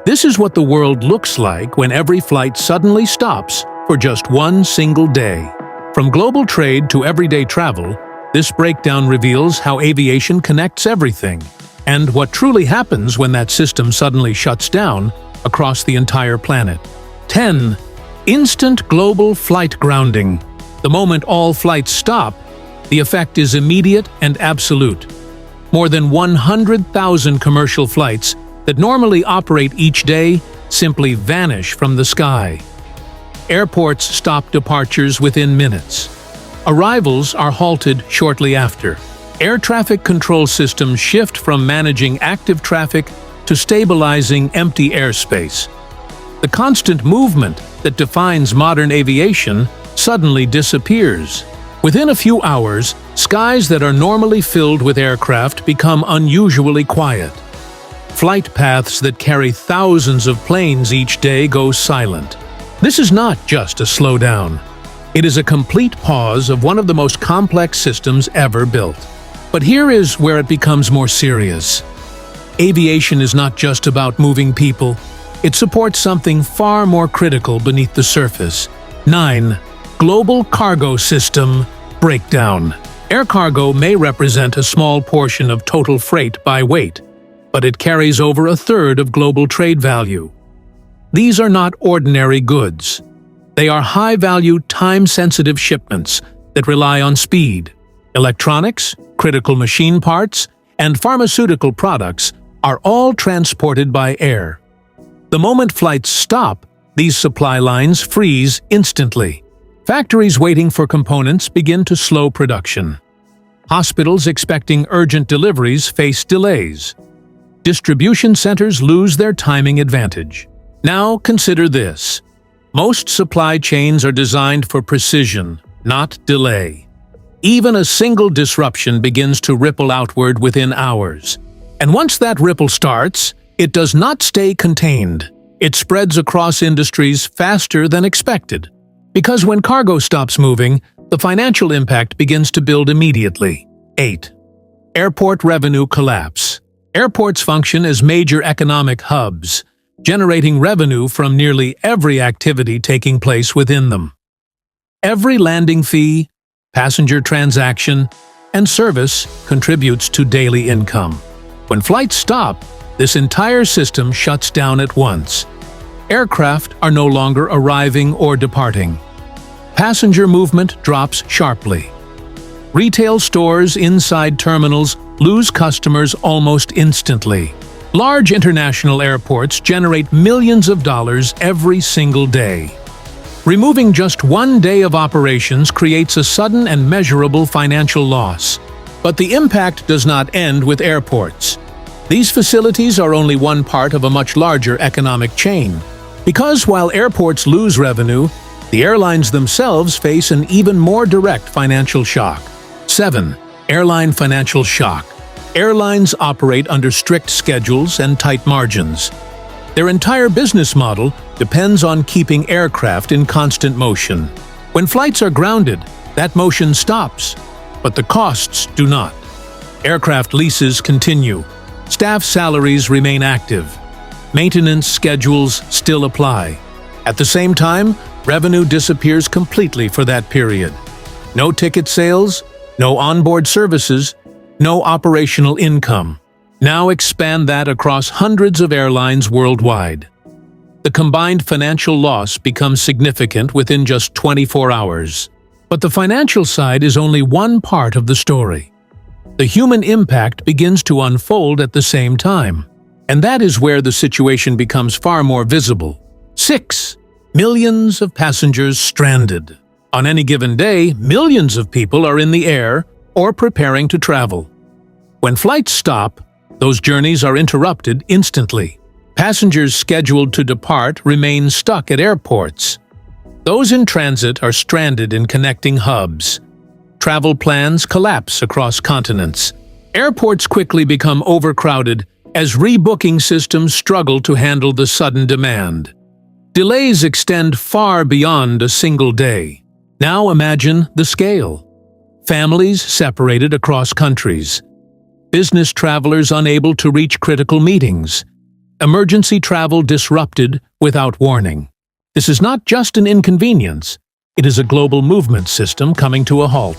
This is what the world looks like when every flight suddenly stops for just one single day. From global trade to everyday travel, this breakdown reveals how aviation connects everything, and what truly happens when that system suddenly shuts down across the entire planet. 10. Instant global flight grounding. The moment all flights stop, the effect is immediate and absolute. More than 100,000 commercial flights that normally operate each day simply vanish from the sky. Airports stop departures within minutes. Arrivals are halted shortly after. Air traffic control systems shift from managing active traffic to stabilizing empty airspace. The constant movement that defines modern aviation suddenly disappears. Within a few hours, skies that are normally filled with aircraft become unusually quiet. Flight paths that carry thousands of planes each day go silent. This is not just a slowdown. It is a complete pause of one of the most complex systems ever built. But here is where it becomes more serious. Aviation is not just about moving people. It supports something far more critical beneath the surface. 9. Global cargo system breakdown. Air cargo may represent a small portion of total freight by weight, but it carries over a third of global trade value. These are not ordinary goods. They are high-value, time-sensitive shipments that rely on speed. Electronics, critical machine parts, and pharmaceutical products are all transported by air. The moment flights stop, these supply lines freeze instantly. Factories waiting for components begin to slow production. Hospitals expecting urgent deliveries face delays. Distribution centers lose their timing advantage. Now consider this. Most supply chains are designed for precision, not delay. Even a single disruption begins to ripple outward within hours. And once that ripple starts, it does not stay contained. It spreads across industries faster than expected. Because when cargo stops moving, the financial impact begins to build immediately. 8. Airport revenue collapse. Airports function as major economic hubs, generating revenue from nearly every activity taking place within them. Every landing fee, passenger transaction, and service contributes to daily income. When flights stop, this entire system shuts down at once. Aircraft are no longer arriving or departing. Passenger movement drops sharply. Retail stores inside terminals lose customers almost instantly. Large international airports generate millions of dollars every single day. Removing just one day of operations creates a sudden and measurable financial loss. But the impact does not end with airports. These facilities are only one part of a much larger economic chain. Because while airports lose revenue, the airlines themselves face an even more direct financial shock. 7. Airline financial shock. Airlines operate under strict schedules and tight margins. Their entire business model depends on keeping aircraft in constant motion. When flights are grounded, that motion stops, but the costs do not. Aircraft leases continue. Staff salaries remain active. Maintenance schedules still apply. At the same time, revenue disappears completely for that period. No ticket sales, no onboard services, no operational income. Now expand that across hundreds of airlines worldwide. The combined financial loss becomes significant within just 24 hours. But the financial side is only one part of the story. The human impact begins to unfold at the same time. And that is where the situation becomes far more visible. 6. Millions of passengers stranded. On any given day, millions of people are in the air or preparing to travel. When flights stop, those journeys are interrupted instantly. Passengers scheduled to depart remain stuck at airports. Those in transit are stranded in connecting hubs. Travel plans collapse across continents. Airports quickly become overcrowded as rebooking systems struggle to handle the sudden demand. Delays extend far beyond a single day. Now imagine the scale. Families separated across countries. Business travelers unable to reach critical meetings. Emergency travel disrupted without warning. This is not just an inconvenience, it is a global movement system coming to a halt.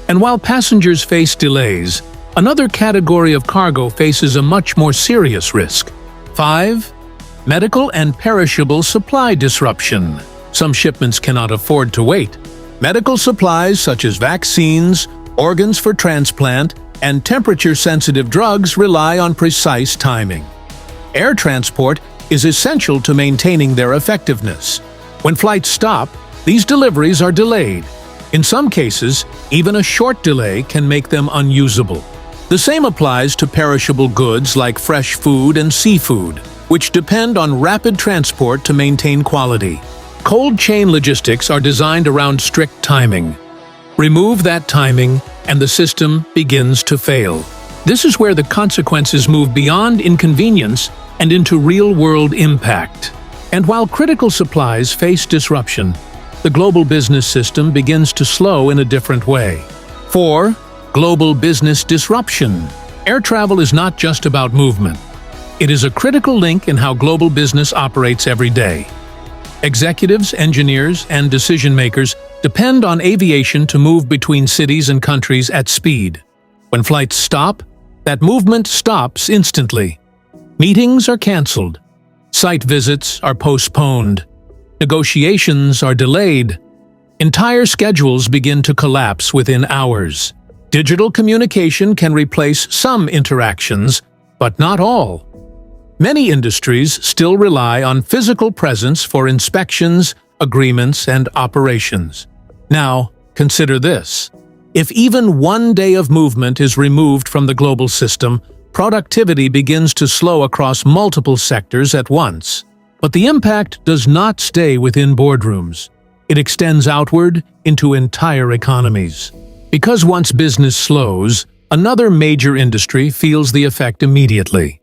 And while passengers face delays, another category of cargo faces a much more serious risk. 5. Medical and perishable supply disruption. Some shipments cannot afford to wait. Medical supplies such as vaccines, organs for transplant, and temperature-sensitive drugs rely on precise timing. Air transport is essential to maintaining their effectiveness. When flights stop, these deliveries are delayed. In some cases, even a short delay can make them unusable. The same applies to perishable goods like fresh food and seafood, which depend on rapid transport to maintain quality. Cold chain logistics are designed around strict timing. Remove that timing, and the system begins to fail. This is where the consequences move beyond inconvenience and into real-world impact. And while critical supplies face disruption, the global business system begins to slow in a different way. 4. Global business disruption. Air travel is not just about movement. It is a critical link in how global business operates every day. Executives, engineers, and decision-makers depend on aviation to move between cities and countries at speed. When flights stop, that movement stops instantly. Meetings are cancelled. Site visits are postponed. Negotiations are delayed. Entire schedules begin to collapse within hours. Digital communication can replace some interactions, but not all. Many industries still rely on physical presence for inspections, agreements, and operations. Now, consider this. If even one day of movement is removed from the global system, productivity begins to slow across multiple sectors at once. But the impact does not stay within boardrooms. It extends outward into entire economies. Because once business slows, another major industry feels the effect immediately.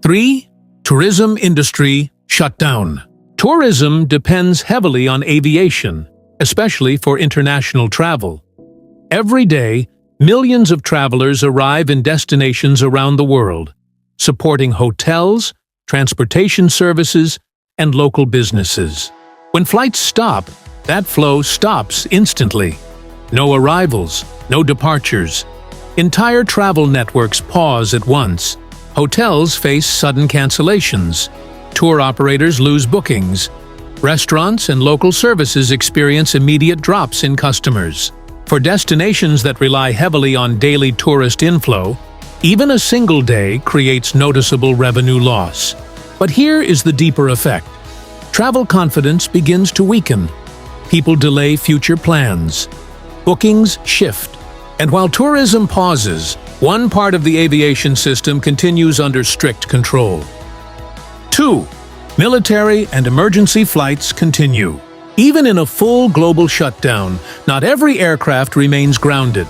3. Tourism industry shutdown. Tourism depends heavily on aviation, especially for international travel. Every day, millions of travelers arrive in destinations around the world, supporting hotels, transportation services, and local businesses. When flights stop, that flow stops instantly. No arrivals, no departures. Entire travel networks pause at once. Hotels face sudden cancellations. Tour operators lose bookings. Restaurants and local services experience immediate drops in customers. For destinations that rely heavily on daily tourist inflow, even a single day creates noticeable revenue loss. But here is the deeper effect. Travel confidence begins to weaken. People delay future plans. Bookings shift. And while tourism pauses, one part of the aviation system continues under strict control. 2. Military and emergency flights continue. Even in a full global shutdown, not every aircraft remains grounded.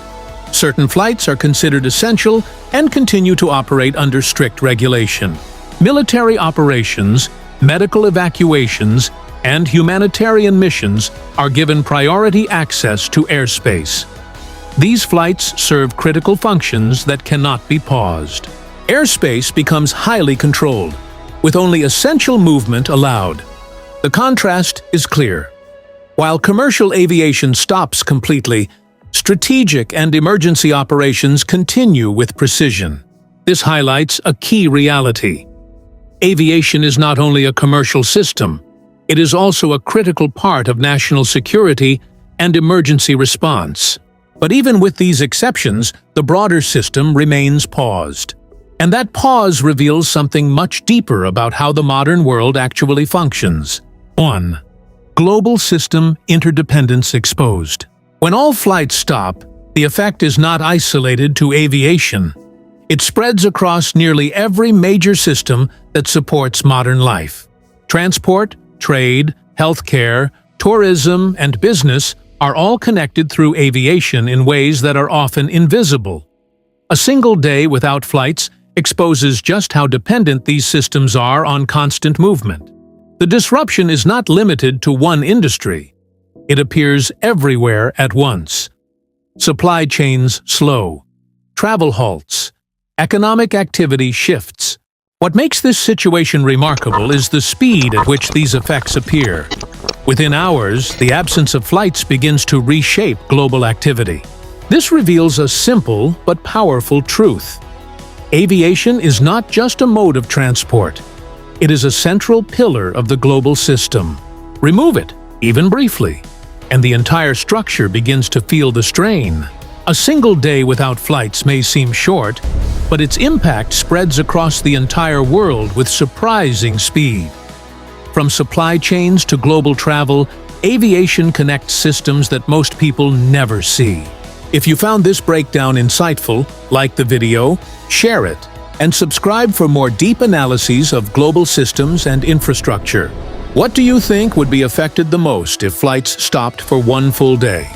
Certain flights are considered essential and continue to operate under strict regulation. Military operations, medical evacuations, and humanitarian missions are given priority access to airspace. These flights serve critical functions that cannot be paused. Airspace becomes highly controlled, with only essential movement allowed. The contrast is clear. While commercial aviation stops completely, strategic and emergency operations continue with precision. This highlights a key reality. Aviation is not only a commercial system, it is also a critical part of national security and emergency response. But even with these exceptions, the broader system remains paused. And that pause reveals something much deeper about how the modern world actually functions. 1. Global system interdependence exposed. When all flights stop, the effect is not isolated to aviation. It spreads across nearly every major system that supports modern life. Transport, trade, healthcare, tourism, and business are all connected through aviation in ways that are often invisible. A single day without flights exposes just how dependent these systems are on constant movement. The disruption is not limited to one industry. It appears everywhere at once. Supply chains slow. Travel halts. Economic activity shifts. What makes this situation remarkable is the speed at which these effects appear. Within hours, the absence of flights begins to reshape global activity. This reveals a simple but powerful truth. Aviation is not just a mode of transport. It is a central pillar of the global system. Remove it, even briefly, and the entire structure begins to feel the strain. A single day without flights may seem short, but its impact spreads across the entire world with surprising speed. From supply chains to global travel, aviation connects systems that most people never see. If you found this breakdown insightful, like the video, share it, and subscribe for more deep analyses of global systems and infrastructure. What do you think would be affected the most if flights stopped for one full day?